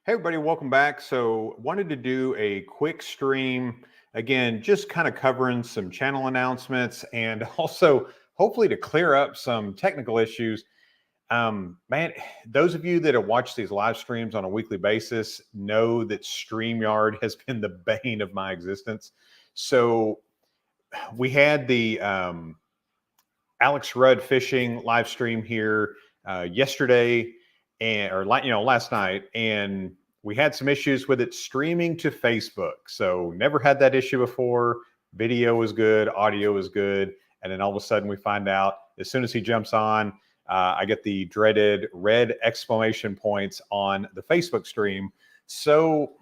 Hey everybody, welcome back. So wanted to do a quick stream again, just kind of covering some channel announcements and also hopefully to clear up some technical issues. Man, those of you that have watched these live streams on a weekly basis know that StreamYard has been the bane of my existence. So we had the Alex Rudd fishing live stream here yesterday or last night, and we had some issues with it streaming to Facebook. So never had that issue before. Video was good, audio was good, and then all of a sudden we find out as soon as he jumps on, I get the dreaded red exclamation points on the Facebook stream. So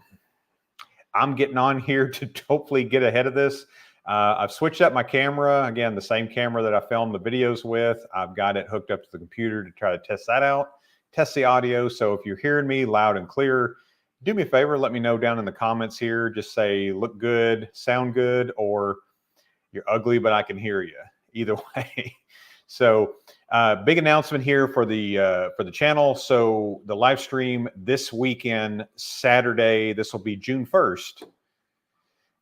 I'm getting on here to hopefully get ahead of this. I've switched up my camera. Again, the same camera that I filmed the videos with. I've got it hooked up to the computer to try to test that out, test the audio. So if you're hearing me loud and clear, do me a favor, let me know down in the comments here. Just say, look good, sound good, or you're ugly, but I can hear you. Either way. So big announcement here for the channel. So the live stream this weekend, Saturday, this will be June 1st.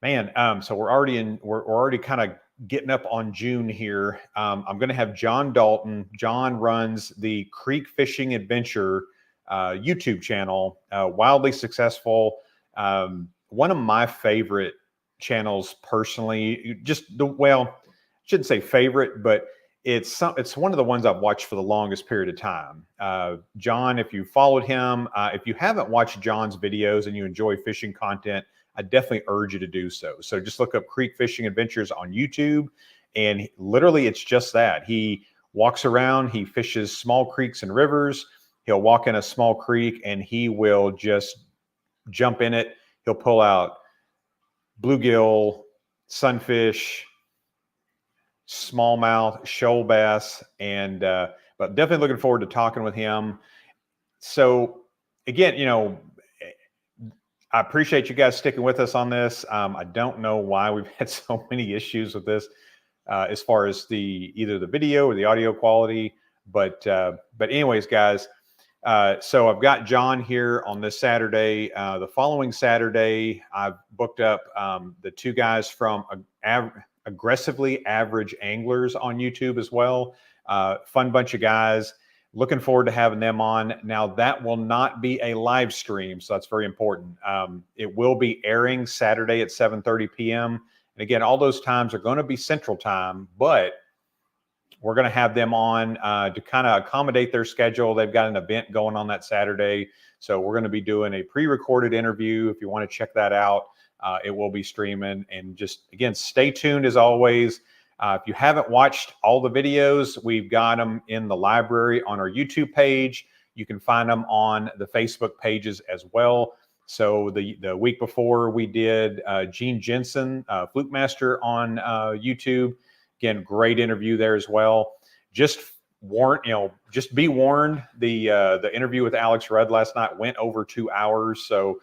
Man, so we're already kind of getting up on June here. I'm going to have John Dalton. John runs the Creek Fishing Adventure YouTube channel, wildly successful. One of my favorite channels personally, shouldn't say favorite, but it's one of the ones I've watched for the longest period of time. John, if you followed him, if you haven't watched John's videos and you enjoy fishing content, I definitely urge you to do so. So just look up Creek Fishing Adventures on YouTube, and literally it's just that. He walks around, he fishes small creeks and rivers. He'll walk in a small creek and he will just jump in it. He'll pull out bluegill, sunfish, smallmouth, shoal bass, and but definitely looking forward to talking with him. So again, I appreciate you guys sticking with us on this. I don't know why we've had so many issues with this as far as either the video or the audio quality, but anyways, guys. So I've got John here on this Saturday. The following Saturday, I've booked up the two guys from Aggressively Average Anglers on YouTube as well. Fun bunch of guys. Looking forward to having them on. Now, that will not be a live stream, so that's very important. It will be airing Saturday at 7:30 p.m. And again, all those times are going to be Central Time, but we're going to have them on to kind of accommodate their schedule. They've got an event going on that Saturday, so we're going to be doing a pre-recorded interview. If you want to check that out, it will be streaming. And just, again, stay tuned as always. If you haven't watched all the videos, we've got them in the library on our YouTube page. You can find them on the Facebook pages as well. So the week before we did Gene Jensen, Fluke Master on YouTube. Again, great interview there as well. Just be warned. The interview with Alex Rudd last night went over 2 hours. So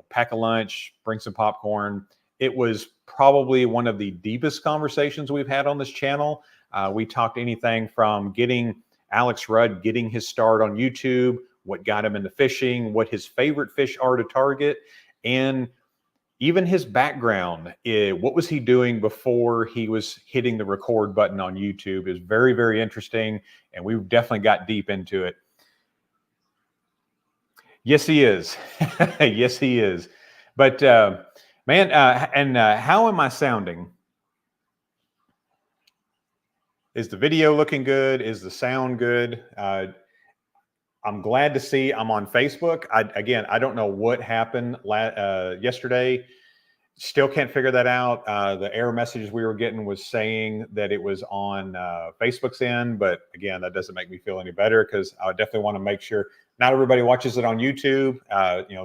pack a lunch, bring some popcorn. It was probably one of the deepest conversations we've had on this channel. We talked anything from Alex Rudd getting his start on YouTube, what got him into fishing, what his favorite fish are to target, and even his background. What was he doing before he was hitting the record button on YouTube is very, very interesting, and we've definitely got deep into it. Yes, he is. Yes, he is. But man, how am I sounding? Is the video looking good? Is the sound good? I'm glad to see I'm on Facebook. I don't know what happened yesterday. Still can't figure that out. The error messages we were getting was saying that it was on Facebook's end, but again, that doesn't make me feel any better because I definitely want to make sure not everybody watches it on YouTube.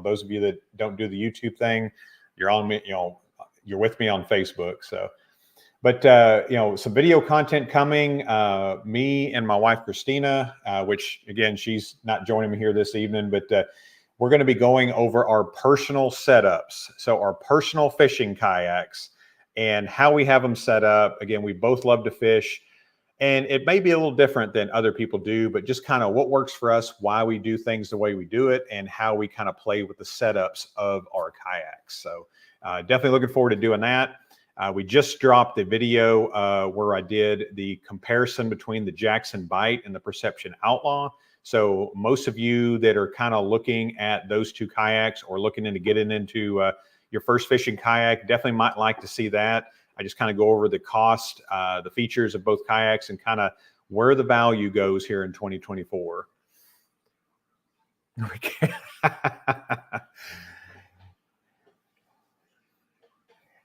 Those of you that don't do the YouTube thing, you're on me. You're with me on Facebook. So, but some video content coming. Me and my wife Christina, which again she's not joining me here this evening, but we're going to be going over our personal setups. So our personal fishing kayaks and how we have them set up. Again, we both love to fish. And it may be a little different than other people do, but just kind of what works for us, why we do things the way we do it, and how we kind of play with the setups of our kayaks. So definitely looking forward to doing that. We just dropped the video where I did the comparison between the Jackson Bite and the Perception Outlaw. So most of you that are kind of looking at those two kayaks or looking into getting into your first fishing kayak, definitely might like to see that. I just kind of go over the cost, the features of both kayaks, and kind of where the value goes here in 2024.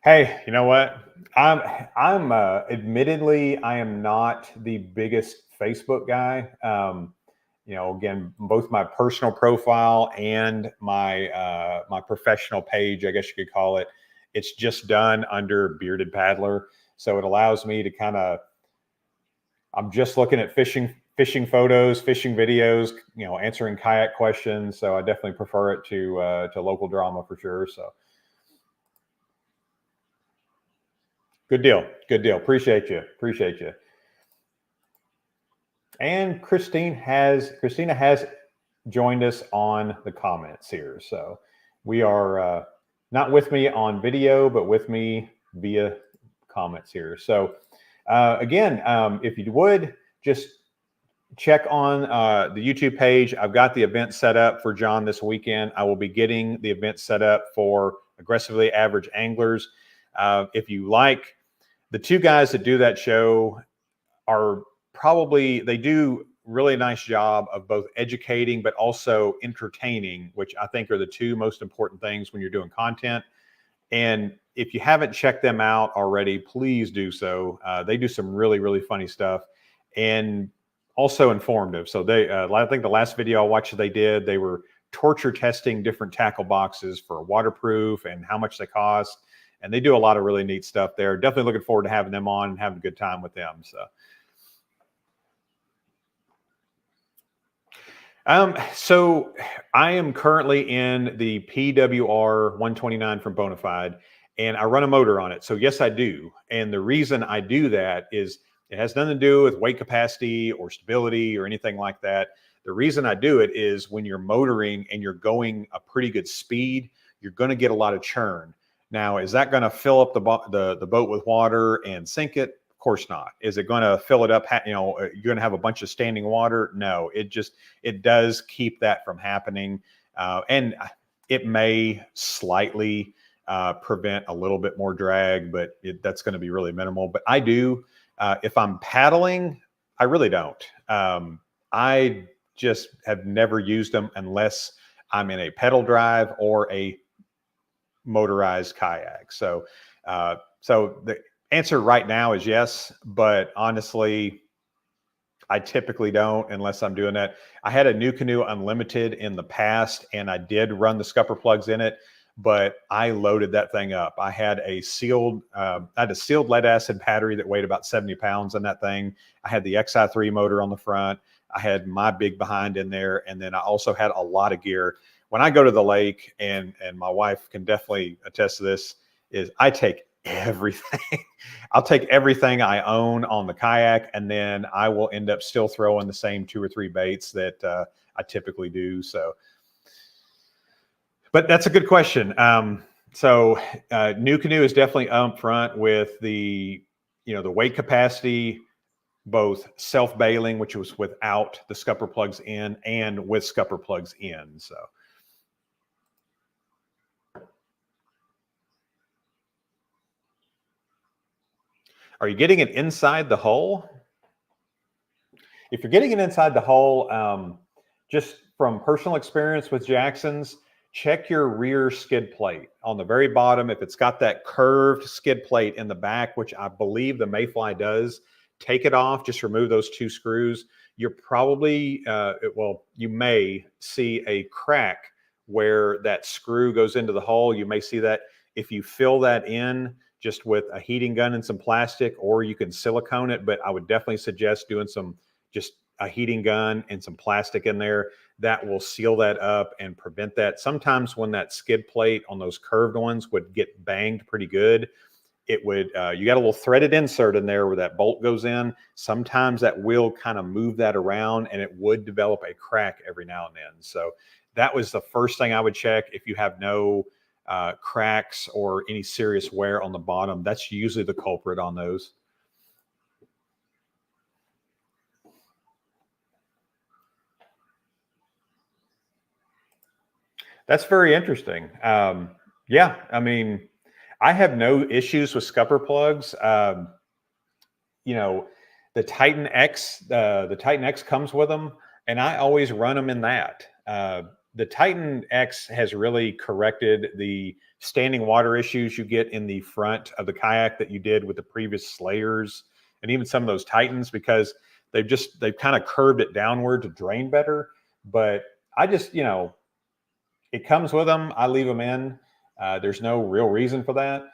Hey, you know what? I'm admittedly, I am not the biggest Facebook guy. You know, again, both my personal profile and my professional page, I guess you could call it, it's just done under Bearded Paddler. So it allows me to kind of, I'm just looking at fishing photos, fishing videos, you know, answering kayak questions. So I definitely prefer it to local drama for sure. So good deal. Good deal. Appreciate you. Appreciate you. And Christina has joined us on the comments here. So we are not with me on video, but with me via comments here. So again, if you would just check on the YouTube page. I've got the event set up for John this weekend. I will be getting the event set up for Aggressively Average Anglers. If you like, the two guys that do that show are probably, they do really nice job of both educating but also entertaining, which I think are the two most important things when you're doing content. And if you haven't checked them out already, please do so. They do some really, really funny stuff and also informative. So I think the last video I watched they did, they were torture testing different tackle boxes for waterproof and how much they cost. And they do a lot of really neat stuff there. Definitely looking forward to having them on and having a good time with them. So I am currently in the PWR 129 from Bonafide, and I run a motor on it. So yes, I do. And the reason I do that is it has nothing to do with weight capacity or stability or anything like that. The reason I do it is when you're motoring and you're going a pretty good speed, you're going to get a lot of churn. Now, is that going to fill up the boat with water and sink it? Of course not. Is it going to fill it up? You know, you're going to have a bunch of standing water? No, it does keep that from happening. And it may slightly prevent a little bit more drag, but that's going to be really minimal. But I do, if I'm paddling, I really don't. I just have never used them unless I'm in a pedal drive or a motorized kayak. So the answer right now is yes, but honestly, I typically don't unless I'm doing that. I had a New Canoe Unlimited in the past, and I did run the scupper plugs in it, but I loaded that thing up. I had a sealed lead acid battery that weighed about 70 pounds on that thing. I had the XI3 motor on the front. I had my big behind in there, and then I also had a lot of gear. When I go to the lake, and my wife can definitely attest to this, is I take everything. I'll take everything I own on the kayak, and then I will end up still throwing the same 2 or 3 baits that I typically do. So, but that's a good question. So New Canoe is definitely up front with the weight capacity, both self-bailing, which was without the scupper plugs in, and with scupper plugs in. So. Are you getting it inside the hull? If you're getting it inside the hull, just from personal experience with Jacksons, check your rear skid plate on the very bottom. If it's got that curved skid plate in the back, which I believe the Mayfly does, take it off, just remove those 2 screws. You're probably, you may see a crack where that screw goes into the hull. You may see that. If you fill that in just with a heating gun and some plastic, or you can silicone it, but I would definitely suggest doing just a heating gun and some plastic in there. That will seal that up and prevent that. Sometimes when that skid plate on those curved ones would get banged pretty good, it would, you got a little threaded insert in there where that bolt goes in. Sometimes that will kind of move that around and it would develop a crack every now and then. So that was the first thing I would check. If you have no cracks or any serious wear on the bottom, that's usually the culprit on those. That's very interesting. Yeah, I mean, I have no issues with scupper plugs. You know, the Titan X, the Titan X comes with them, and I always run them in that. The Titan X has really corrected the standing water issues you get in the front of the kayak that you did with the previous Slayers and even some of those Titans, because they've kind of curved it downward to drain better. But I just, it comes with them. I leave them in. There's no real reason for that.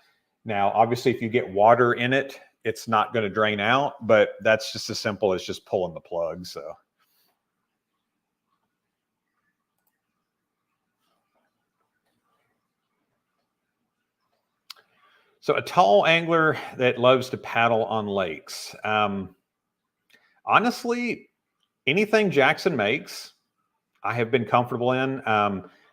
Now, obviously, if you get water in it, it's not going to drain out, but that's just as simple as just pulling the plug. So a tall angler that loves to paddle on lakes. Honestly, anything Jackson makes, I have been comfortable in.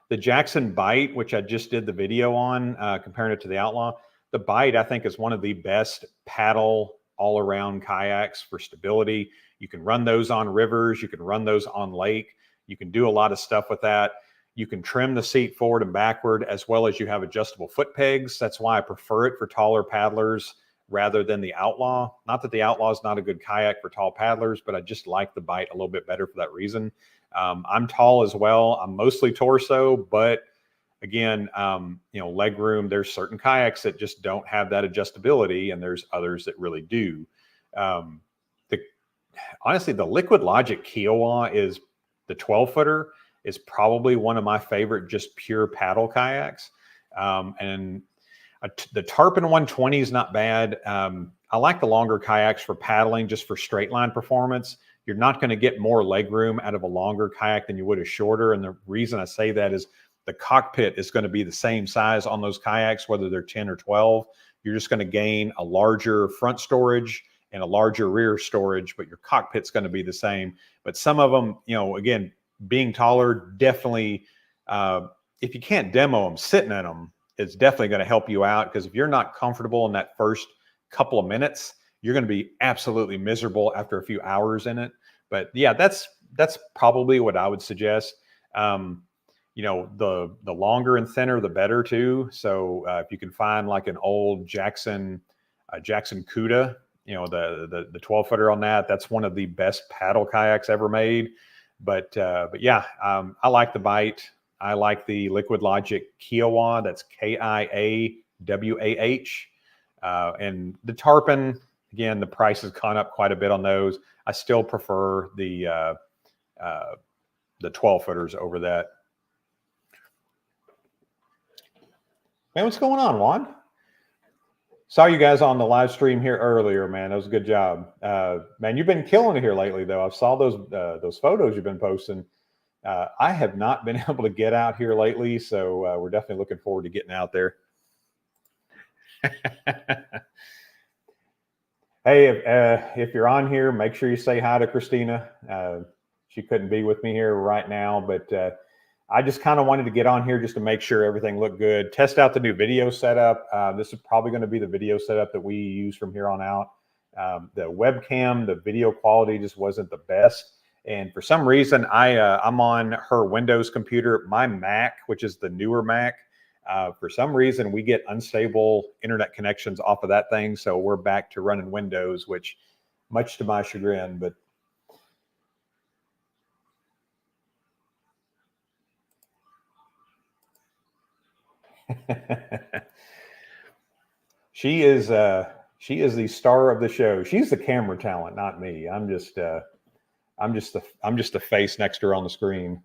The Jackson Bite, which I just did the video on, comparing it to the Outlaw, the Bite I think is one of the best paddle all-around kayaks for stability. You can run those on rivers. You can run those on lake. You can do a lot of stuff with that. You can trim the seat forward and backward, as well as you have adjustable foot pegs. That's why I prefer it for taller paddlers rather than the Outlaw. Not that the Outlaw is not a good kayak for tall paddlers, but I just like the Bite a little bit better for that reason. I'm tall as well. I'm mostly torso, but again, leg room, there's certain kayaks that just don't have that adjustability, and there's others that really do. Honestly, the Liquid Logic Kiowa is the 12-footer is probably one of my favorite just pure paddle kayaks. And the Tarpon 120 is not bad. I like the longer kayaks for paddling, just for straight line performance. You're not going to get more leg room out of a longer kayak than you would a shorter. And the reason I say that is the cockpit is going to be the same size on those kayaks, whether they're 10 or 12. You're just going to gain a larger front storage and a larger rear storage, but your cockpit's going to be the same. But some of them, again, being taller, definitely, if you can't demo them, sitting in them is definitely going to help you out, because if you're not comfortable in that first couple of minutes, you're going to be absolutely miserable after a few hours in it. But yeah, that's probably what I would suggest. The longer and thinner, the better too. So if you can find like an old Jackson Cuda, the 12-footer on that, that's one of the best paddle kayaks ever made. But yeah, I like the Bite. I like the Liquid Logic Kiowa. That's Kiawah. And the Tarpon, again, the price has gone up quite a bit on those. I still prefer the 12-footers over that. Man, what's going on, Juan? Saw you guys on the live stream here earlier, man. That was a good job. Man, you've been killing it here lately, though. I saw those photos you've been posting. I have not been able to get out here lately, so we're definitely looking forward to getting out there. Hey, if you're on here, make sure you say hi to Christina. She couldn't be with me here right now, but I just kind of wanted to get on here just to make sure everything looked good, test out the new video setup. This is probably going to be the video setup that we use from here on out. The webcam, the video quality just wasn't the best. And for some reason, I'm on her Windows computer. My Mac, which is the newer Mac, for some reason, we get unstable internet connections off of that thing. So we're back to running Windows, which much to my chagrin, but she is the star of the show. She's the camera talent, not me. I'm just the face next to her on the screen.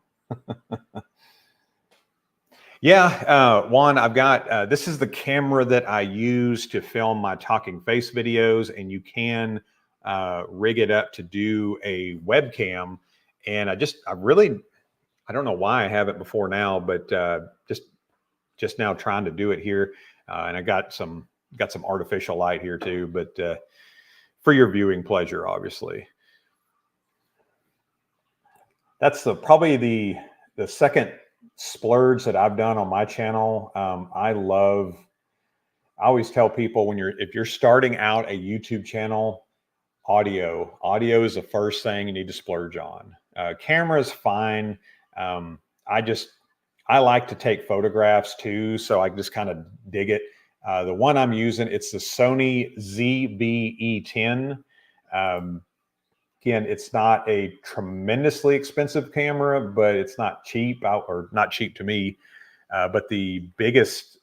Yeah, Juan, I've got this is the camera that I use to film my talking face videos, and you can rig it up to do a webcam. And I don't know why I haven't before now, but just now trying to do it here. And I got some got some artificial light here too, but for your viewing pleasure, obviously. That's probably the second splurge that I've done on my channel. I always tell people if you're starting out a YouTube channel, audio is the first thing you need to splurge on. Camera is fine. I like to take photographs too, so I just kind of dig it. The one I'm using, it's the Sony ZV-E10. Again, it's not a tremendously expensive camera, but it's not cheap, or not cheap to me. But the biggest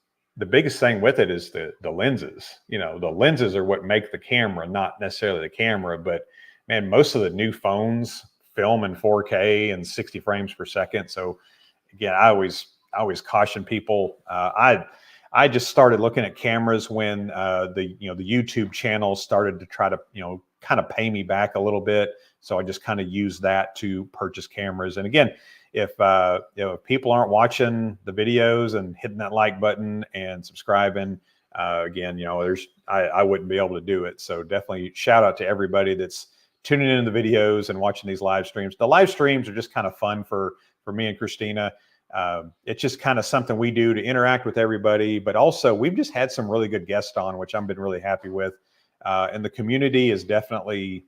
thing with it is the lenses. The lenses are what make the camera, not necessarily the camera. But man, most of the new phones film in 4K and 60 frames per second. So again, I always caution people. I just started looking at cameras when the YouTube channel started to try to kind of pay me back a little bit. So I just kind of use that to purchase cameras. And again, if people aren't watching the videos and hitting that like button and subscribing, again, I wouldn't be able to do it. So definitely shout out to everybody that's tuning into the videos and watching these live streams. The live streams are just kind of fun for me and Christina. It's just kind of something we do to interact with everybody, but also we've just had some really good guests on, which I've been really happy with. And the community is definitely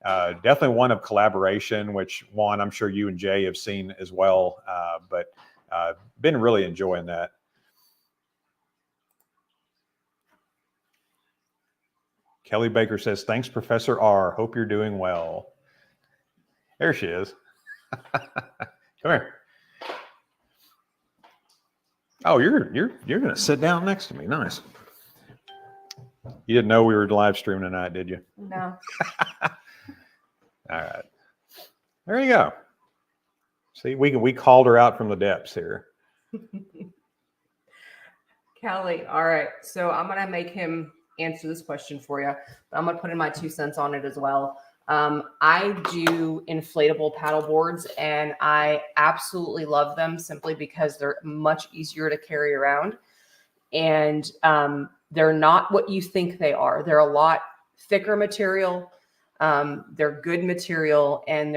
one of collaboration, which Juan, I'm sure you and Jay have seen as well, but been really enjoying that. Kelly Baker says, thanks, Professor R. Hope you're doing well. There she is. Come here. Oh, you're going to sit down next to me. Nice. You didn't know we were live streaming tonight, did you? No. All right. There you go. See, we called her out from the depths here. Kelly, all right. So I'm going to make him answer this question for you, but I'm going to put in my 2 cents on it as well. I do inflatable paddle boards, and I absolutely love them simply because they're much easier to carry around. And they're not what you think they are. They're a lot thicker material. They're good material, and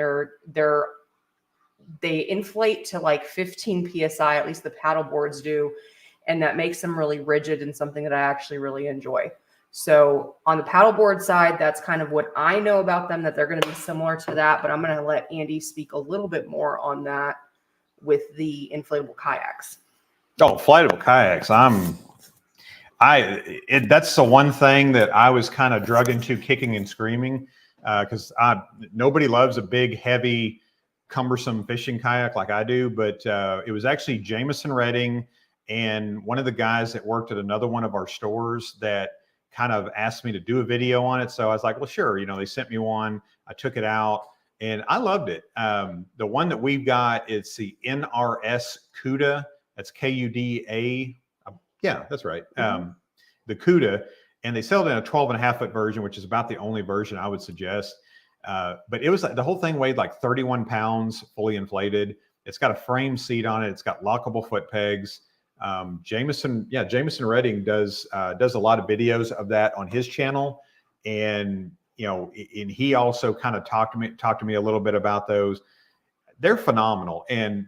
they inflate to like 15 PSI, at least the paddle boards do. And that makes them really rigid and something that I actually really enjoy. So on the paddleboard side, that's kind of what I know about them, that they're going to be similar to that. But I'm going to let Andy speak a little bit more on that with the inflatable kayaks. Oh, inflatable kayaks. That's the one thing that I was kind of drug into kicking and screaming, because nobody loves a big, heavy, cumbersome fishing kayak like I do. But it was actually Jameson Redding and one of the guys that worked at another one of our stores that kind of asked me to do a video on it. So I was like, well, sure. They sent me one. I took it out and I loved it. The one that we've got, it's the NRS CUDA. That's KUDA. Yeah, that's right. The CUDA. And they sell it in a 12.5-foot version, which is about the only version I would suggest. But it was the whole thing weighed like 31 pounds, fully inflated. It's got a frame seat on it. It's got lockable foot pegs. Jameson Redding does a lot of videos of that on his channel, and and he also kind of talked to me a little bit about those. They're phenomenal, and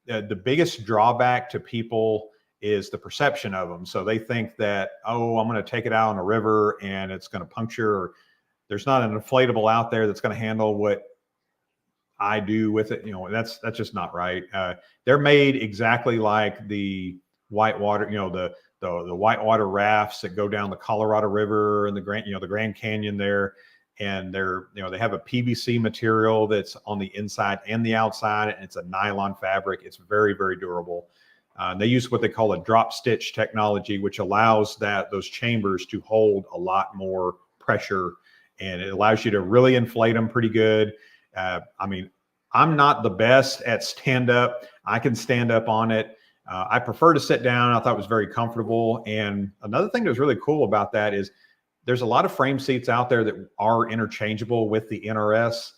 the biggest drawback to people is the perception of them. So they think that, oh, I'm going to take it out on a river and it's going to puncture, or there's not an inflatable out there that's going to handle what I do with it. That's just not right. They're made exactly like the whitewater, the whitewater rafts that go down the Colorado River and the Grand Canyon there. And they have a PVC material that's on the inside and the outside, and it's a nylon fabric. It's very, very durable. They use what they call a drop stitch technology, which allows those chambers to hold a lot more pressure, and it allows you to really inflate them pretty good. I'm not the best at stand up. I can stand up on it. I prefer to sit down. I thought it was very comfortable. And another thing that was really cool about that is there's a lot of frame seats out there that are interchangeable with the NRS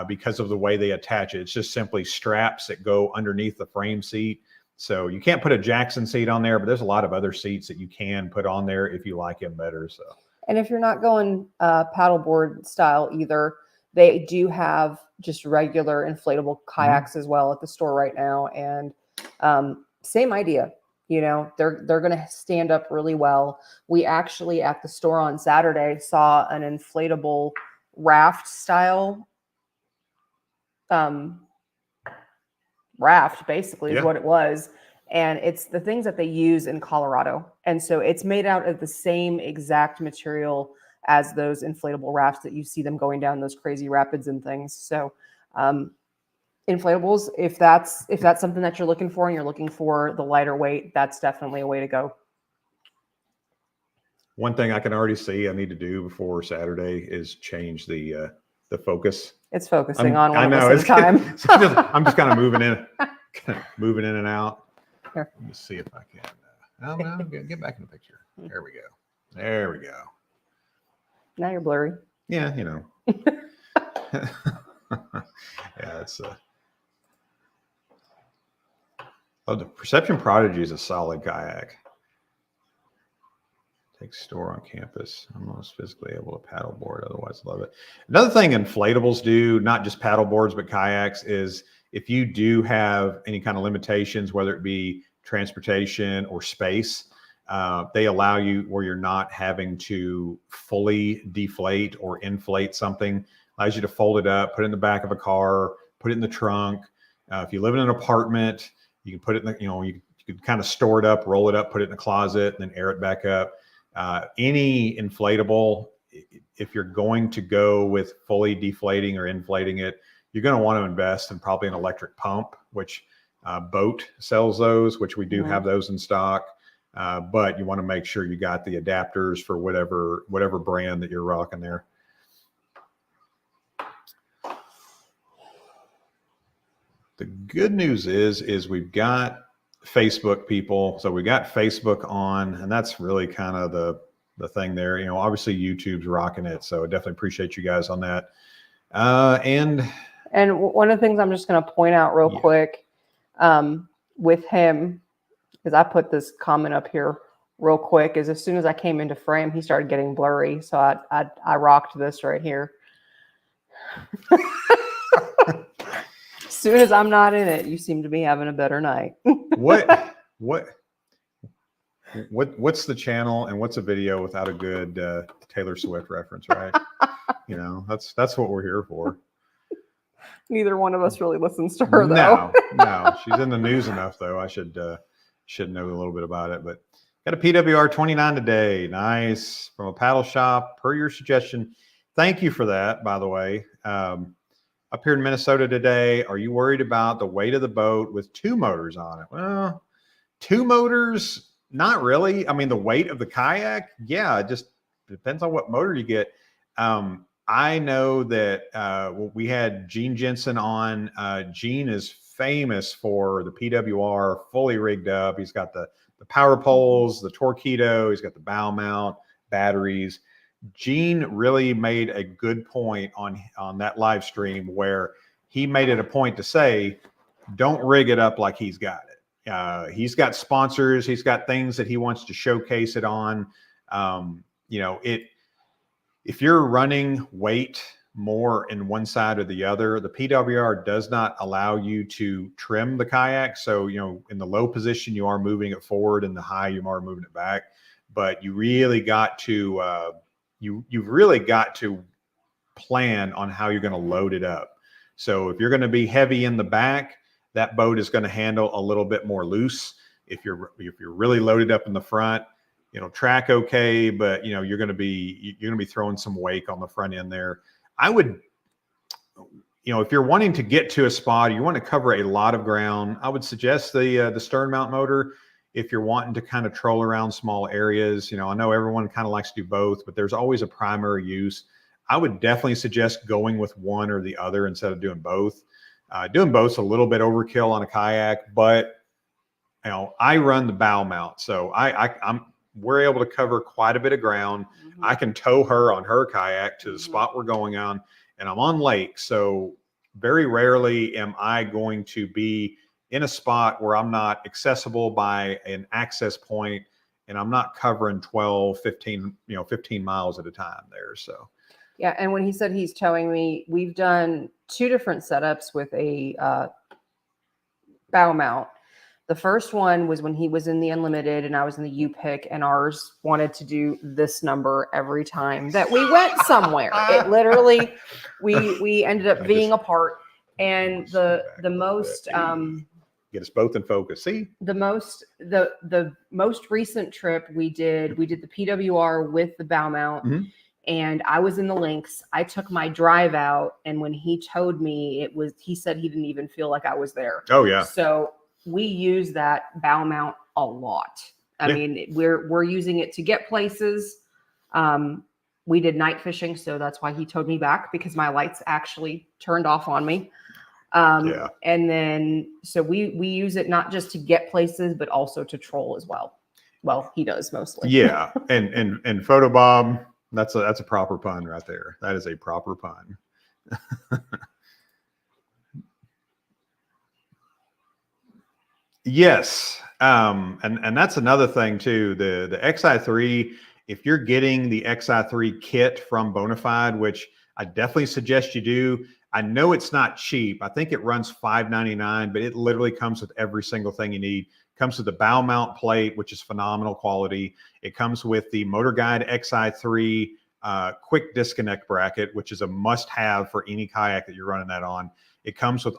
because of the way they attach it. It's just simply straps that go underneath the frame seat. So you can't put a Jackson seat on there, but there's a lot of other seats that you can put on there if you like him better. So, and if you're not going paddleboard style either, they do have just regular inflatable kayaks as well at the store right now. And same idea, you know, they're going to stand up really well. We actually at the store on Saturday saw an inflatable raft style raft, basically, is what it was. And it's the things that they use in Colorado. And so it's made out of the same exact material as those inflatable rafts that you see them going down those crazy rapids and things. So inflatables, if that's something that you're looking for and you're looking for the lighter weight, that's definitely a way to go. One thing I can already see I need to do before Saturday is change the focus. It's focusing on one of us at a time. I'm just kind of moving in and out. Here. Let me see if I can. Get back in the picture. There we go. There we go. Now you're blurry. Yeah, you know. Yeah, it's oh, the Perception Prodigy is a solid kayak. Take store on campus. I'm almost physically able to paddleboard, otherwise love it. Another thing inflatables do, not just paddleboards, but kayaks, is if you do have any kind of limitations, whether it be transportation or space, they allow you where you're not having to fully deflate or inflate something. Allows you to fold it up, put it in the back of a car, put it in the trunk. If you live in an apartment, you can put it in the, you can kind of store it up, roll it up, put it in a closet, and then air it back up. Any inflatable, if you're going to go with fully deflating or inflating it, you're going to want to invest in probably an electric pump, which Boat sells those, which we do have those in stock. But you want to make sure you got the adapters for whatever brand that you're rocking there. The good news is we've got Facebook people. So we got Facebook on, and that's really kind of the thing there. You know, obviously YouTube's rocking it. So I definitely appreciate you guys on that. And one of the things I'm just going to point out real quick with him, because I put this comment up here real quick, is as soon as I came into frame, he started getting blurry. So I rocked this right here. As soon as I'm not in it, you seem to be having a better night. What's the channel and what's a video without a good Taylor Swift reference, right? You know, that's what we're here for. Neither one of us really listens to her, though. No, she's in the news enough, though. I should know a little bit about it. But got a PWR 29 today. Nice, from a paddle shop per your suggestion. Thank you for that, by the way. Up here in Minnesota today, are you worried about the weight of the boat with two motors on it? Well, two motors, not really. I mean, the weight of the kayak, yeah, it just depends on what motor you get. I know that we had Gene Jensen on. Gene is famous for the PWR, fully rigged up. He's got the power poles, the Torpedo. He's got the bow mount, batteries. Gene really made a good point on that live stream where he made it a point to say, don't rig it up like he's got it. He's got sponsors. He's got things that he wants to showcase it on. You know, if you're running weight more in one side or the other, the PWR does not allow you to trim the kayak. So, you know, in the low position, you are moving it forward, and the high, you are moving it back. But you really got to you've really got to plan on how you're going to load it up. So if you're going to be heavy in the back, that boat is going to handle a little bit more loose. If you're really loaded up in the front, it'll track okay, but you know, you're going to be throwing some wake on the front end there. I would, you know, if you're wanting to get to a spot, you want to cover a lot of ground, I would suggest the stern mount motor. If you're wanting to kind of troll around small areas, you know, I know everyone kind of likes to do both, but there's always a primary use. I would definitely suggest going with one or the other instead of doing both. Doing both's a little bit overkill on a kayak, but you know, I run the bow mount, so we're able to cover quite a bit of ground. Mm-hmm. I can tow her on her kayak to the spot we're going on, and I'm on lake, so very rarely am I going to be in a spot where I'm not accessible by an access point, and I'm not covering 12, 15, 15 miles at a time there. So. Yeah. And when he said he's towing me, we've done 2 different setups with a bow mount. The first one was when he was in the Unlimited and I was in the U-Pick, and ours wanted to do this number every time that we went somewhere. It literally, we ended up being apart. And the most get us both in focus. See, the most recent trip we did the PWR with the bow mount. Mm-hmm. And I was in the Lynx. I took my drive out, and when he towed me, he said he didn't even feel like I was there. Oh yeah. So we use that bow mount a lot. I mean, we're using it to get places. We did night fishing, so that's why he towed me back, because my lights actually turned off on me. And then so we use it not just to get places, but also to troll as well. Well, he does mostly. Yeah, and photobomb. That's a proper pun right there. That is a proper pun. Yes. And that's another thing too. The XI3, if you're getting the XI3 kit from Bonafide, which I definitely suggest you do. I know it's not cheap. I think it runs $5.99, but it literally comes with every single thing you need. Comes with the bow mount plate, which is phenomenal quality. It comes with the Motor Guide XI3 quick disconnect bracket, which is a must-have for any kayak that you're running that on. It comes with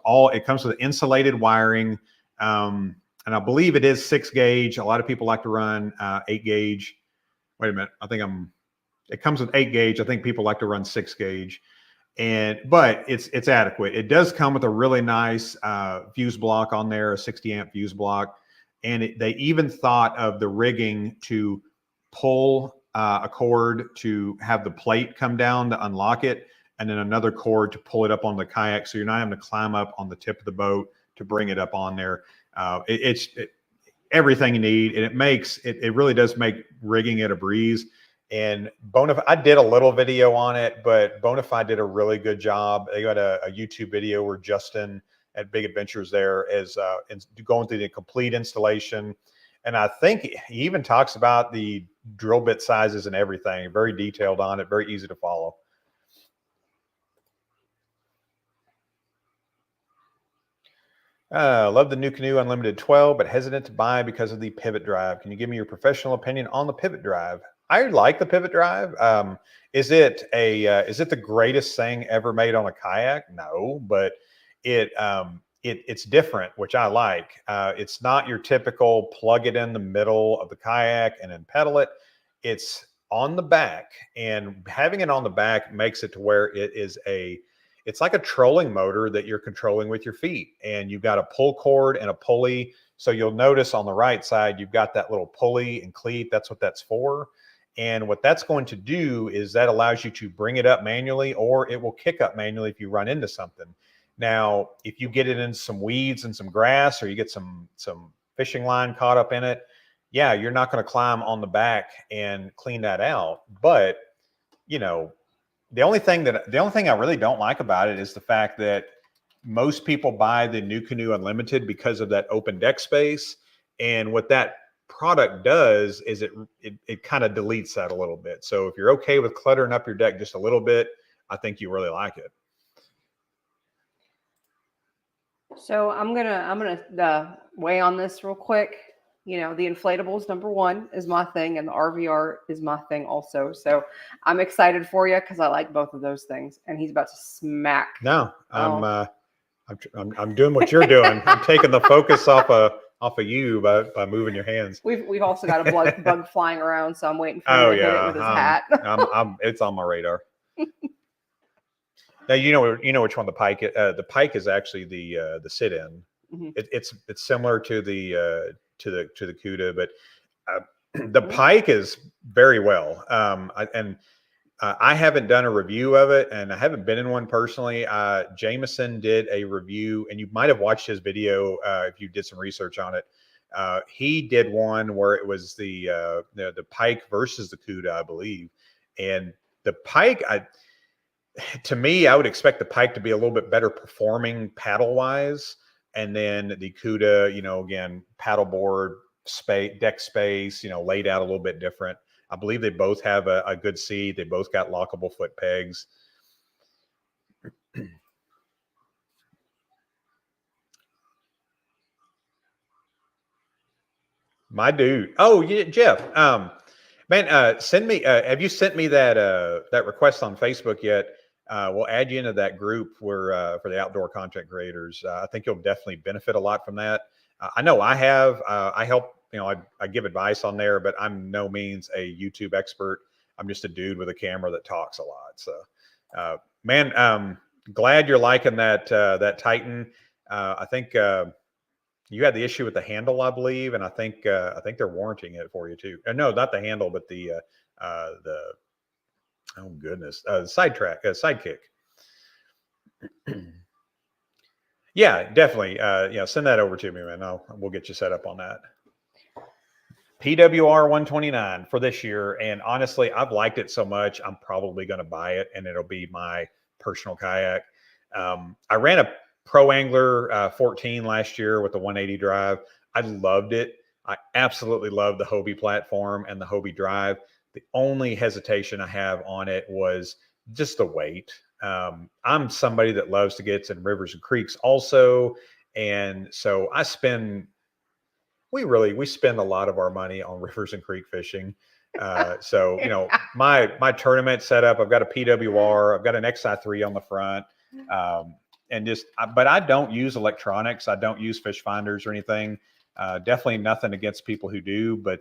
insulated wiring, and I believe it is 6 gauge. A lot of people like to run 8 gauge. Wait a minute, it comes with 8 gauge. I think people like to run 6 gauge, but it's adequate. It does come with a really nice fuse block on there, a 60 amp fuse block, and they even thought of the rigging to pull a cord to have the plate come down to unlock it, and then another cord to pull it up on the kayak, so you're not having to climb up on the tip of the boat to bring it up on there. It's everything you need, and it really does make rigging it a breeze. And Bonafide, I did a little video on it, but Bonafide did a really good job. They got a YouTube video where Justin at Big Adventures there is going through the complete installation. And I think he even talks about the drill bit sizes and everything. Very detailed on it, very easy to follow. Love the NuCanoe Unlimited 12, but hesitant to buy because of the pivot drive. Can you give me your professional opinion on the pivot drive? I like the pivot drive. Is it the greatest thing ever made on a kayak? No, but it's different, which I like. It's not your typical plug it in the middle of the kayak and then pedal it. It's on the back, and having it on the back makes it to where it's like a trolling motor that you're controlling with your feet, and you've got a pull cord and a pulley. So you'll notice on the right side, you've got that little pulley and cleat. That's what that's for. And what that's going to do is that allows you to bring it up manually, or it will kick up manually if you run into something. Now, if you get it in some weeds and some grass, or you get some fishing line caught up in it, yeah, you're not going to climb on the back and clean that out. But, the only thing I really don't like about it is the fact that most people buy the NuCanoe Unlimited because of that open deck space. And what that product does is it kind of deletes that a little bit. So if you're okay with cluttering up your deck just a little bit, I think you really like it. So I'm gonna weigh on this real quick. The inflatables, number one, is my thing, and the RVR is my thing also. So I'm excited for you because I like both of those things. And he's about to smack. No, I'm doing what you're doing. I'm taking the focus off of you by moving your hands. We've also got a bug flying around, so I'm waiting for him to hit it with his hat. It's on my radar. Now you know which one the pike. The pike is actually the sit-in. Mm-hmm. It's similar to the CUDA, but the pike is very well. I haven't done a review of it, and I haven't been in one personally. Jameson did a review, and you might have watched his video if you did some research on it. He did one where it was the pike versus the CUDA, I believe, and the pike. To me, I would expect the pike to be a little bit better performing paddle wise. And then the Cuda, again, paddleboard space, deck space, laid out a little bit different. I believe they both have a good seat. They both got lockable foot pegs. My dude. Oh, yeah, Jeff. Man, send me. Have you sent me that request on Facebook yet? We'll add you into that group where for the outdoor content creators. I think you'll definitely benefit a lot from that. I know I have. I help. I give advice on there, but I'm no means a YouTube expert. I'm just a dude with a camera that talks a lot. So, man, glad you're liking that Titan. I think. You had the issue with the handle, I believe, and I think they're warranting it for you too. No, not the handle, but the oh goodness, sidekick. Yeah, definitely. Send that over to me, man. We'll get you set up on that. PWR 129 for this year, and honestly, I've liked it so much, I'm probably going to buy it, and it'll be my personal kayak. I ran a Pro Angler 14 last year with the 180 drive. I loved it. I absolutely love the Hobie platform and the Hobie drive. The only hesitation I have on it was just the weight. I'm somebody that loves to get in rivers and creeks also. And so we spend a lot of our money on rivers and creek fishing. So, my tournament setup, I've got a PWR, I've got an XI3 on the front. But I don't use electronics. I don't use fish finders or anything. Definitely nothing against people who do, but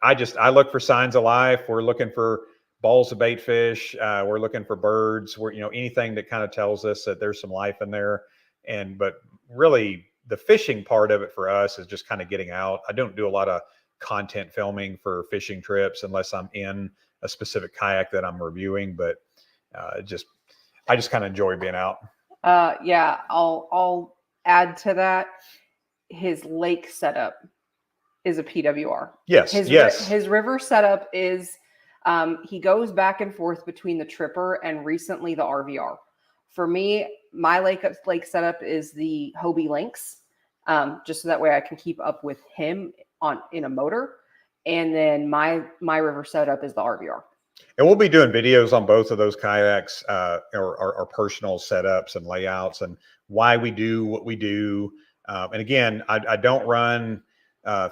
I look for signs of life. We're looking for balls of bait fish. We're looking for birds. Anything that kind of tells us that there's some life in there. But really the fishing part of it for us is just kind of getting out. I don't do a lot of content filming for fishing trips unless I'm in a specific kayak that I'm reviewing, but I just kind of enjoy being out. Yeah, I'll add to that. His lake setup is a PWR. Yes, his river setup is he goes back and forth between the Tripper and recently the RVR. For me, my lake setup is the Hobie Lynx, just so that way I can keep up with him in a motor. And then my river setup is the RVR. And we'll be doing videos on both of those kayaks, our personal setups and layouts, and why we do what we do. And again, I don't run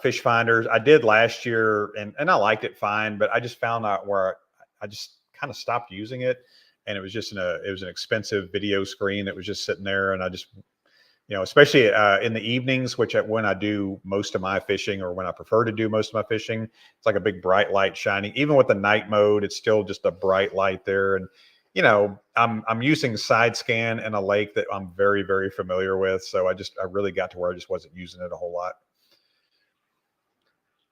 fish finders. I did last year, and I liked it fine, but I just found out where I just kind of stopped using it, and it was just it was an expensive video screen that was just sitting there, and I just, especially in the evenings, when I do most of my fishing, or when I prefer to do most of my fishing, it's like a big bright light shining. Even with the night mode, it's still just a bright light there. And, I'm using side scan in a lake that I'm very, very familiar with. So I really got to where I just wasn't using it a whole lot.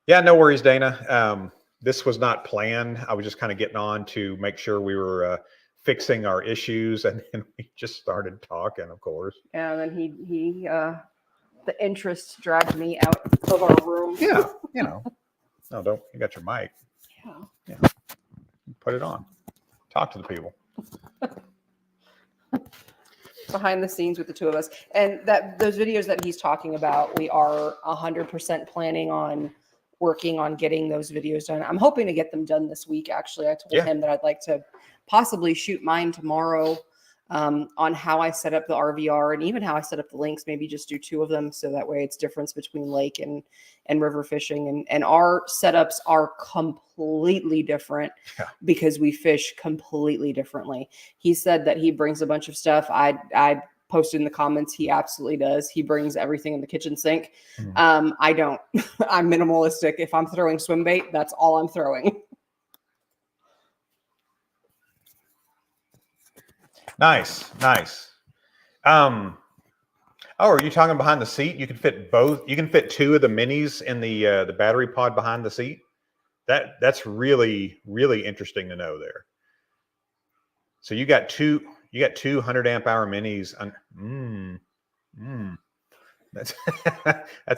Yeah, no worries, Dana. This was not planned. I was just kind of getting on to make sure we were fixing our issues, and then we just started talking, of course. Yeah, and then he the interest dragged me out of our room. Yeah, no, you got your mic. Yeah. Put it on. Talk to the people. Behind the scenes with the two of us. And those videos that he's talking about, we are 100% planning on working on getting those videos done. I'm hoping to get them done this week. Actually, I told him that I'd like to possibly shoot mine tomorrow on how I set up the RVR and even how I set up the links. Maybe just do two of them, so that way it's difference between lake and river fishing. And our setups are completely different because we fish completely differently. He said that he brings a bunch of stuff. I posted in the comments, he absolutely does. He brings everything in the kitchen sink. I don't. I'm minimalistic. If I'm throwing swim bait, that's all I'm throwing. Nice. Oh, are you talking behind the seat? You can fit both. You can fit two of the minis in the battery pod behind the seat. That's really, really interesting to know there. So you got two 100 amp hour minis. That's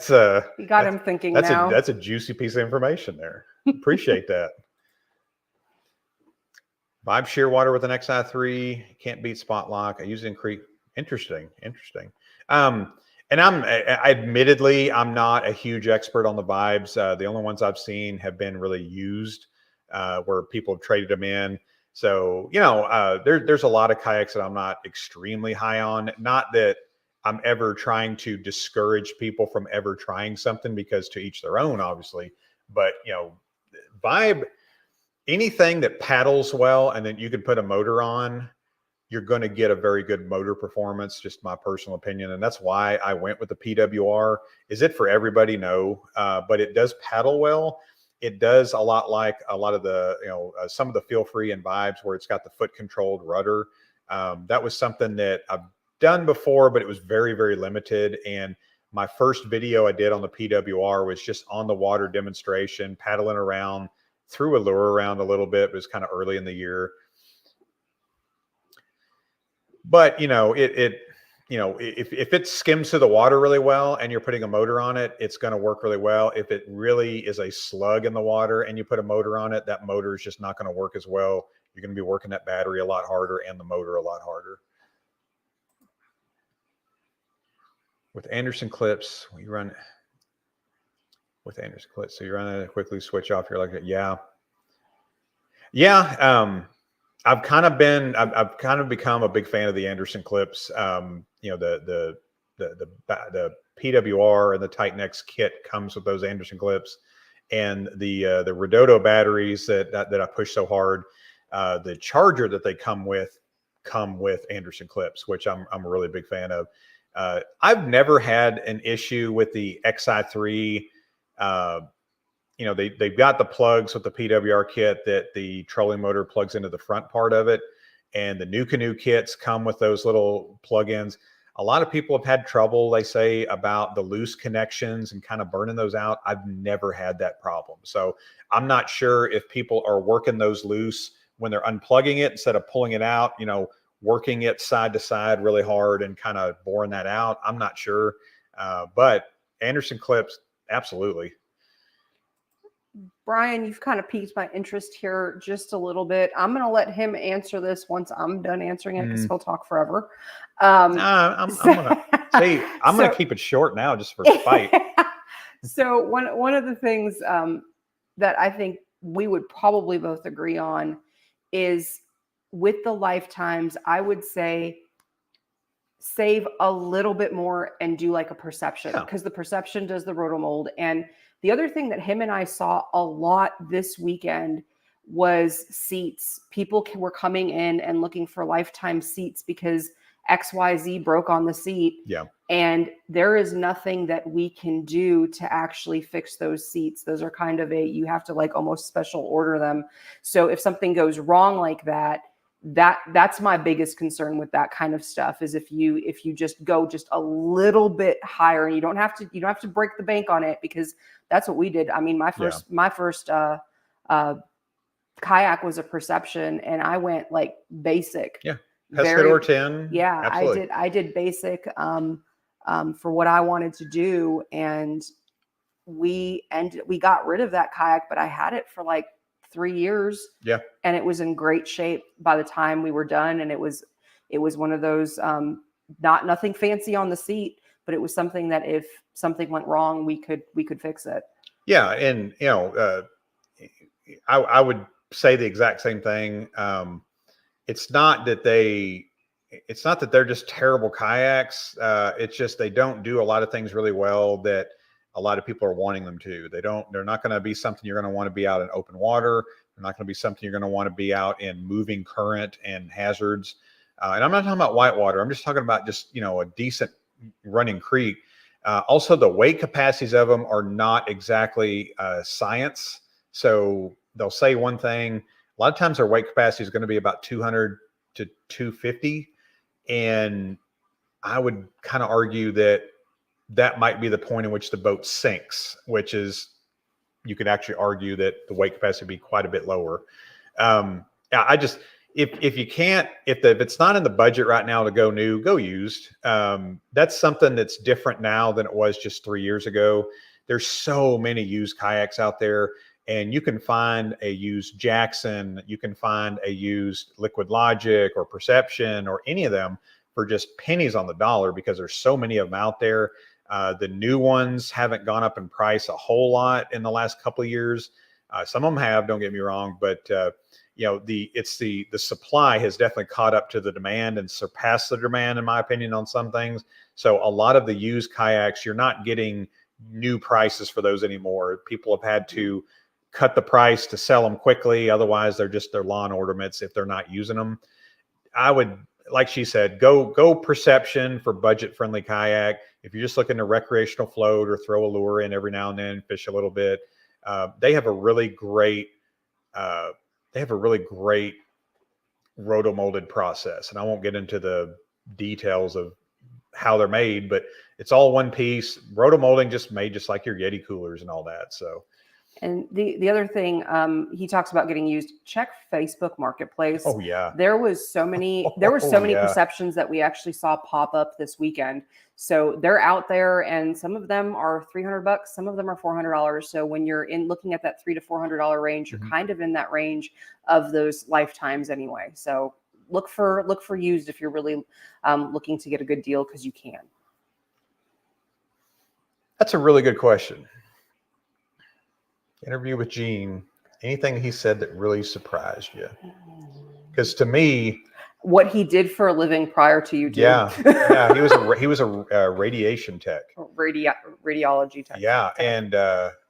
You got him thinking now. That's a juicy piece of information there. Appreciate that. Vibe Shearwater with an XI3. Can't beat Spot Lock. I use it in creek. Interesting. Interesting. Um, and admittedly, I'm not a huge expert on the vibes. The only ones I've seen have been really used, where people have traded them in. So, there's a lot of kayaks that I'm not extremely high on. Not that I'm ever trying to discourage people from ever trying something, because to each their own, obviously. But, vibe, anything that paddles well and then you can put a motor on, you're going to get a very good motor performance, just my personal opinion. And that's why I went with the PWR. Is it for everybody? No, but it does paddle well. It does a lot like a lot of the, some of the Feel Free and Vibes, where it's got the foot controlled rudder. That was something that I've done before, but it was very, very limited. And my first video I did on the PWR was just on the water demonstration, paddling around, threw a lure around a little bit. It was kind of early in the year. But if it skims to the water really well and you're putting a motor on it, it's going to work really well. If it really is a slug in the water and you put a motor on it, that motor is just not going to work as well. You're going to be working that battery a lot harder and the motor a lot harder. With Anderson clips, you run with Anderson clips, so you run it, quickly switch off. You're like, yeah. I've kind of become a big fan of the Anderson clips. The PWR and the Titan X kit comes with those Anderson clips, and the Redodo batteries that I push so hard. The charger that they come with Anderson clips, which I'm a really big fan of. I've never had an issue with the XI3. They've got the plugs with the PWR kit that the trolling motor plugs into the front part of it. And the New Canoe kits come with those little plugins. A lot of people have had trouble, they say, about the loose connections and kind of burning those out. I've never had that problem. So I'm not sure if people are working those loose when they're unplugging it instead of pulling it out, working it side to side really hard and kind of boring that out. I'm not sure. But Anderson clips, absolutely. Brian, you've kind of piqued my interest here just a little bit. I'm going to let him answer this once I'm done answering it, because he'll talk forever. I'm going to keep it short now, just for spite. So one of the things that I think we would probably both agree on is, with the lifetimes, I would say save a little bit more and do like a perception, because the perception does the rotomold. And the other thing that him and I saw a lot this weekend was seats. People were coming in and looking for lifetime seats because XYZ broke on the seat. Yeah. And there is nothing that we can do to actually fix those seats. Those are kind of you have to like almost special order them. So if something goes wrong like that's my biggest concern with that kind of stuff, is if you just go just a little bit higher, and you don't have to break the bank on it, because that's what we did. I mean, my first kayak was a perception, and I went like basic. Yeah. Pescador 10. Yeah. Absolutely. I did basic for what I wanted to do. And we got rid of that kayak, but I had it for like 3 years. Yeah. And it was in great shape by the time we were done. And it was one of those, nothing fancy on the seat, but it was something that if something went wrong, we could fix it. Yeah. And, I would say the exact same thing. It's not that they're just terrible kayaks. It's just, they don't do a lot of things really well that a lot of people are wanting them to. They're not going to be something you're going to want to be out in open water. They're not going to be something you're going to want to be out in moving current and hazards. And I'm not talking about whitewater. I'm just talking about just, a decent running creek. Also, the weight capacities of them are not exactly science. So they'll say one thing. A lot of times their weight capacity is going to be about 200 to 250. And I would kind of argue that might be the point in which the boat sinks, which is, you could actually argue that the weight capacity would be quite a bit lower. If you can't, if it's not in the budget right now to go new, go used. That's something that's different now than it was just 3 years ago. There's so many used kayaks out there, and you can find a used Jackson, you can find a used Liquid Logic or Perception or any of them for just pennies on the dollar because there's so many of them out there. The new ones haven't gone up in price a whole lot in the last couple of years. Some of them have, don't get me wrong, but the supply has definitely caught up to the demand and surpassed the demand, in my opinion, on some things. So a lot of the used kayaks, you're not getting new prices for those anymore. People have had to cut the price to sell them quickly. Otherwise, they're just their lawn ornaments if they're not using them. I would, like she said, go Perception for budget-friendly kayak. If you're just looking to recreational float or throw a lure in every now and then, fish a little bit, they have a really great roto-molded process. And I won't get into the details of how they're made, but it's all one piece. Roto-molding just made just like your Yeti coolers and all that. So. And the other thing, he talks about getting used. Check Facebook Marketplace. Oh yeah, there were so many Perceptions that we actually saw pop up this weekend. So they're out there, and some of them are $300, some of them are $400. So when you're looking at that $300 to $400 range, you're kind of in that range of those lifetimes anyway. So look for used if you're really looking to get a good deal, because you can. That's a really good question. Interview with Gene. Anything he said that really surprised you? Because to me, what he did for a living prior to YouTube. Yeah, he was a radiation tech, radiology tech. Yeah, and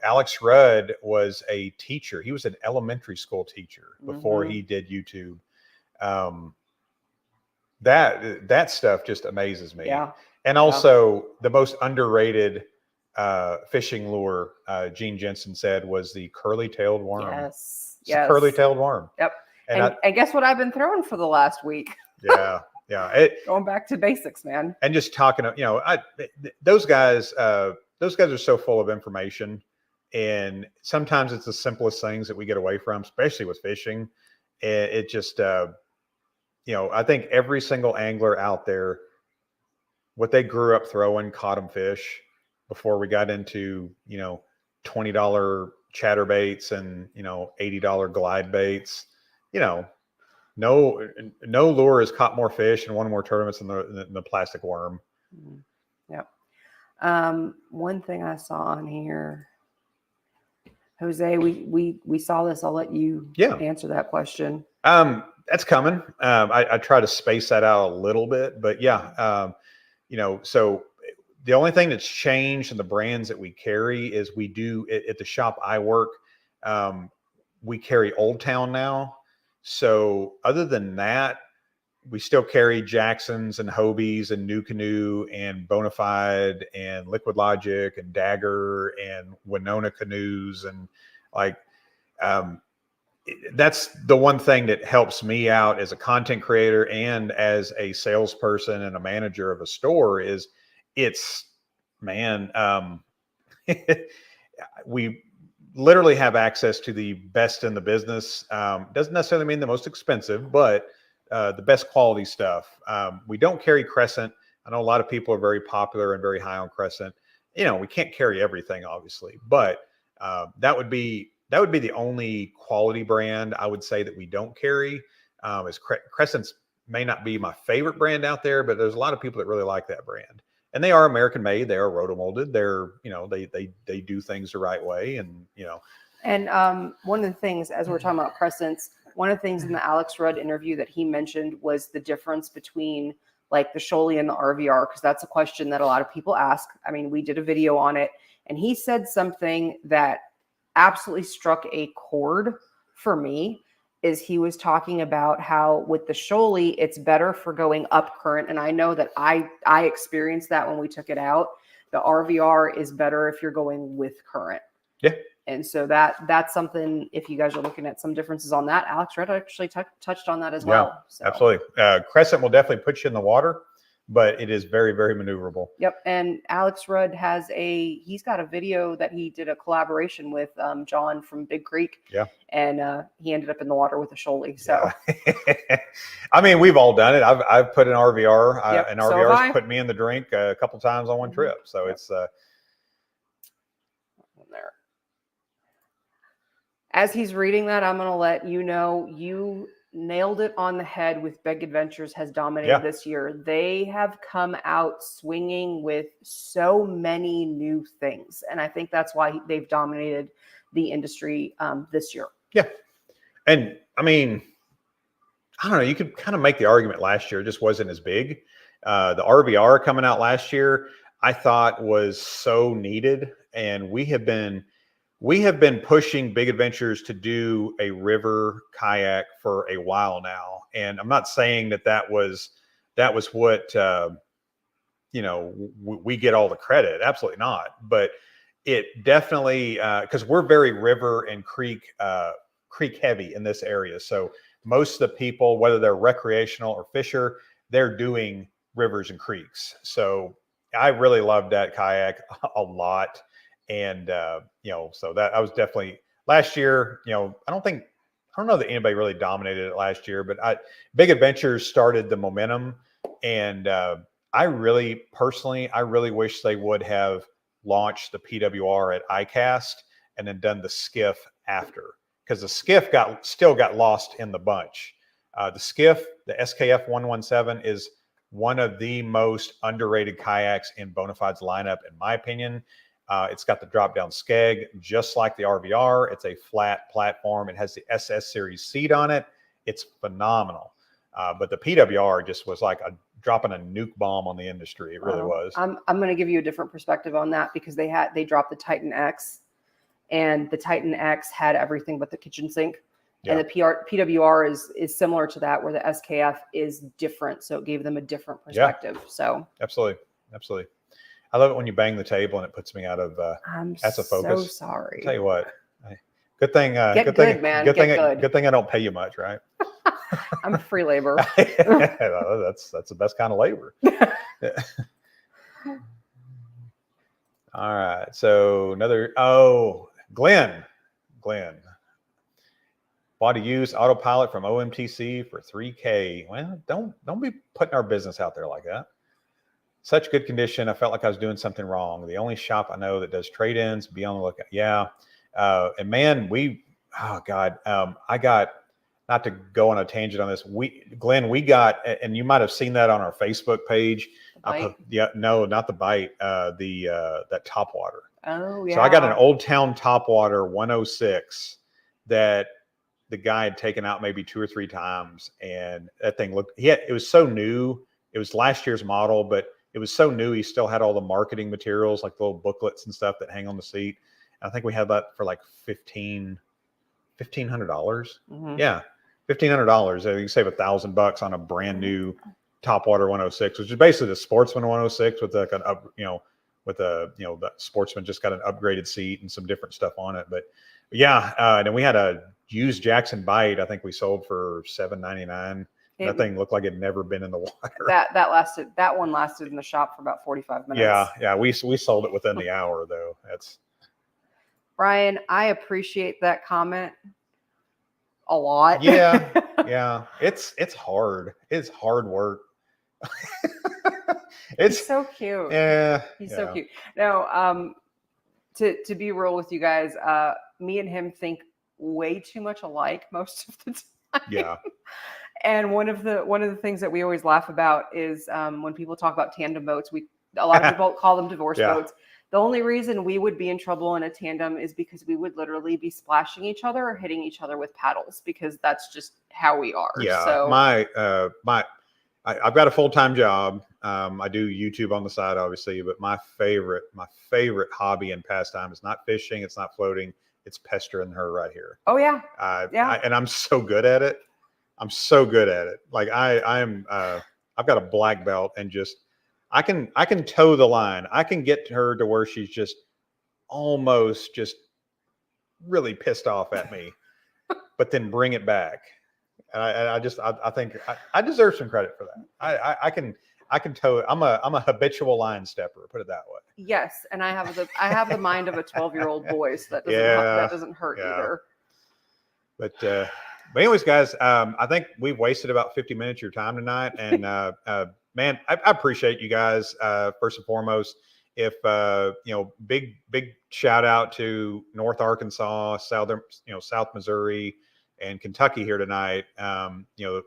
Alex Rudd was a teacher. He was an elementary school teacher before he did YouTube. That stuff just amazes me. Yeah, and also the most underrated fishing lure, Gene Jensen said, was the curly-tailed worm. Yes. Curly-tailed worm. Yep. And guess what I've been throwing for the last week? Yeah. Going back to basics, man. And just talking, those guys are so full of information, and sometimes it's the simplest things that we get away from, especially with fishing. It just, I think every single angler out there, what they grew up throwing, caught them fish before we got into, $20 chatterbaits and, $80 glide baits. No lure has caught more fish and won more tournaments than the plastic worm. Yep. One thing I saw on here, Jose, we saw this. I'll let you answer that question. That's coming. I try to space that out a little bit, but so the only thing that's changed in the brands that we carry is we do at the shop I work. We carry Old Town now. So other than that, we still carry Jacksons and Hobies and New Canoe and Bonafide and Liquid Logic and Dagger and Winona canoes. And that's the one thing that helps me out as a content creator and as a salesperson and a manager of a store is we literally have access to the best in the business. Doesn't necessarily mean the most expensive, but the best quality stuff. We don't carry Crescent. I know a lot of people are very popular and very high on Crescent. We can't carry everything, obviously, but that would be the only quality brand I would say that we don't carry. Crescent's may not be my favorite brand out there, but there's a lot of people that really like that brand. And they are American made. They are rotomolded. They're, they do things the right way. And, And one of the things, as we're talking about Crescents, one of the things in the Alex Rudd interview that he mentioned was the difference between like the Shoaly and the RVR, because that's a question that a lot of people ask. I mean, we did a video on it, and he said something that absolutely struck a chord for me. Is he was talking about how with the Shoaly, it's better for going up current. And I know that I experienced that when we took it out. The RVR is better if you're going with current. Yeah. And so that's something, if you guys are looking at some differences on that, Alex Rudd actually touched on that as well. So. Absolutely. Crescent will definitely put you in the water, but it is very, very maneuverable. Yep. And Alex Rudd he's got a video that he did a collaboration with John from Big Creek. Yeah. And he ended up in the water with a Shoaly. So, I mean, we've all done it. I've put an RVR, and RVR's put me in the drink a couple times on one trip. So it's there. As he's reading that, I'm going to let you know, nailed it on the head with Big Adventures has dominated this year. They have come out swinging with so many new things. And I think that's why they've dominated the industry this year. Yeah. And I mean, I don't know, you could kind of make the argument last year, it just wasn't as big. The RVR coming out last year, I thought was so needed. And we have been pushing Big Adventures to do a river kayak for a while now. And I'm not saying that was what, we get all the credit. Absolutely not. But it definitely, because we're very river and creek heavy in this area. So most of the people, whether they're recreational or fisher, they're doing rivers and creeks. So I really loved that kayak a lot. And, so that I was definitely last year, I don't know that anybody really dominated it last year, but Big Adventures started the momentum. And I really wish they would have launched the PWR at ICAST and then done the skiff after, because the skiff still got lost in the bunch. The skiff, the SKF 117, is one of the most underrated kayaks in Bonafide's lineup, in my opinion. It's got the drop-down skeg, just like the RVR. It's a flat platform. It has the SS series seat on it. It's phenomenal. But the PWR just was like dropping a nuke bomb on the industry. It really was. I'm going to give you a different perspective on that, because they dropped the Titan X, and the Titan X had everything but the kitchen sink. Yeah. And the PWR is similar to that, where the SKF is different. So it gave them a different perspective. Yeah. So absolutely. I love it when you bang the table and it puts me out of as a focus. So sorry. I'll tell you what, good thing. Good thing I don't pay you much, right? I'm free labor. That's the best kind of labor. All right. So Glenn bought a used autopilot from OMTC for $3,000. Well, don't be putting our business out there like that. Such good condition. I felt like I was doing something wrong. The only shop I know that does trade-ins. Be on the lookout. Yeah. And man, I got, not to go on a tangent on this. Glenn, we got, and you might have seen that on our Facebook page. No, not the bite. That Topwater. Oh yeah. So I got an Old Town Topwater 106 that the guy had taken out maybe 2 or 3 times, and that thing it was so new. It was last year's model, but it was so new. He still had all the marketing materials, like the little booklets and stuff that hang on the seat. And I think we had that for like $1,500. Mm-hmm. Yeah, $1,500. You can save $1,000 on a brand new Topwater 106, which is basically the Sportsman 106 with like the Sportsman just got an upgraded seat and some different stuff on it. But yeah, and then we had a used Jackson Bite. I think we sold for $799. That thing looked like it had never been in the water. That one lasted in the shop for about 45 minutes. Yeah. We sold it within the hour though. Brian, I appreciate that comment a lot. Yeah. It's hard. It's hard work. He's so cute. Yeah. He's so cute. No, to be real with you guys, me and him think way too much alike most of the time. Yeah. And one of the things that we always laugh about is when people talk about tandem boats, a lot of people call them divorce boats. The only reason we would be in trouble in a tandem is because we would literally be splashing each other or hitting each other with paddles, because that's just how we are. Yeah. So I've got a full-time job. I do YouTube on the side, obviously, but my favorite hobby and pastime is not fishing. It's not floating. It's pestering her right here. Oh yeah. And I'm so good at it. Like I've got a black belt, and just I can toe the line. I can get her to where she's just almost just really pissed off at me, but then bring it back. And I think I deserve some credit for that. I can tow it. I'm a habitual line stepper, put it that way. Yes, and I have the mind of a 12-year-old boy, so that doesn't hurt either. But anyways, guys, I think we've wasted about 50 minutes of your time tonight. And man, I appreciate you guys. First and foremost, if big shout out to North Arkansas, South Missouri, and Kentucky here tonight. You know,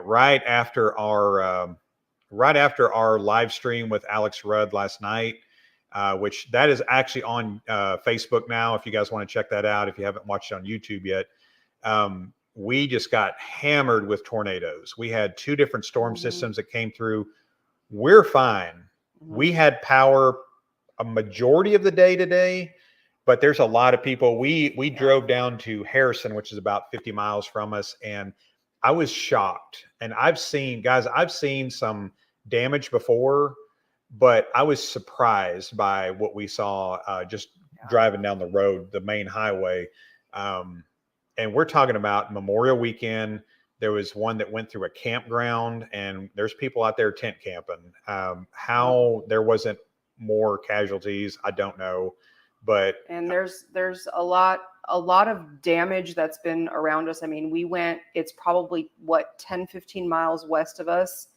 right after our live stream with Alex Rudd last night, which that is actually on Facebook now. If you guys want to check that out, if you haven't watched it on YouTube yet, we just got hammered with tornadoes. We had 2 different storm systems that came through. We're fine. We had power a majority of the day today, but there's a lot of people. We drove down to Harrison, which is about 50 miles from us, and I was shocked. And I've seen some damage before, but I was surprised by what we saw just driving down the road, the main highway. And we're talking about Memorial Weekend. There was one that went through a campground, and there's people out there tent camping. How there wasn't more casualties, I don't know. But there's a lot of damage that's been around us. I mean, it's probably 10, 15 miles west of us,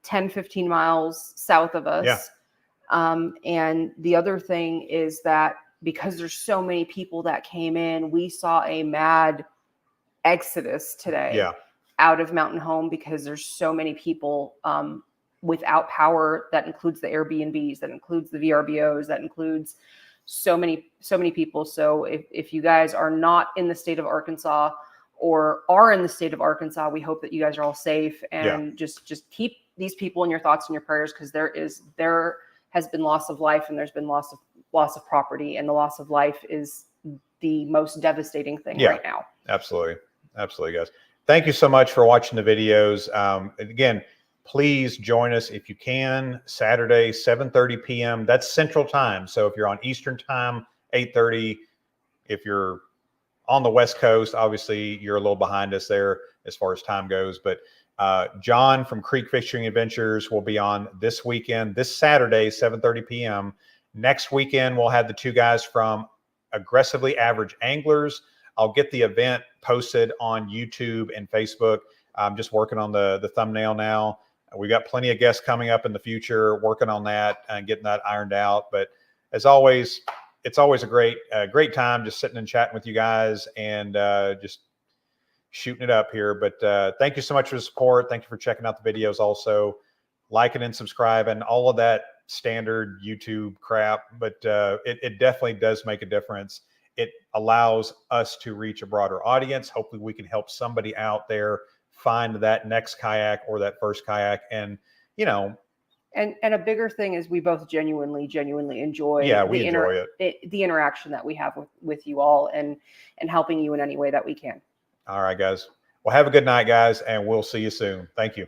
10, 15 miles south of us. Yeah. And the other thing is that because there's so many people that came in, we saw a mad exodus today out of Mountain Home, because there's so many people without power. That includes the Airbnbs, that includes the VRBOs, that includes so many people. So if you guys are not in the state of Arkansas or are in the state of Arkansas, we hope that you guys are all safe, and just keep these people in your thoughts and your prayers, because there has been loss of life, and there's been loss of property, and the loss of life is the most devastating thing right now. Absolutely, guys. Thank you so much for watching the videos. Again, please join us if you can, Saturday, 7:30 p.m. That's Central Time. So if you're on Eastern Time, 8:30. If you're on the West Coast, obviously you're a little behind us there as far as time goes. But John from Creek Fishing Adventures will be on this weekend, this Saturday, 7:30 p.m. Next weekend, we'll have the 2 guys from Aggressively Average Anglers. I'll get the event posted on YouTube and Facebook. I'm just working on the thumbnail now. We got plenty of guests coming up in the future, working on that and getting that ironed out. But as always, it's always a great time just sitting and chatting with you guys and just shooting it up here. But thank you so much for the support. Thank you for checking out the videos also. Liking and subscribing, all of that standard YouTube crap. But it definitely does make a difference. It allows us to reach a broader audience. Hopefully we can help somebody out there find that next kayak or that first kayak. And, you know, and a bigger thing is we both genuinely enjoy the interaction that we have with you all, and helping you in any way that we can. All right, guys. Well, have a good night, guys, and we'll see you soon. Thank you.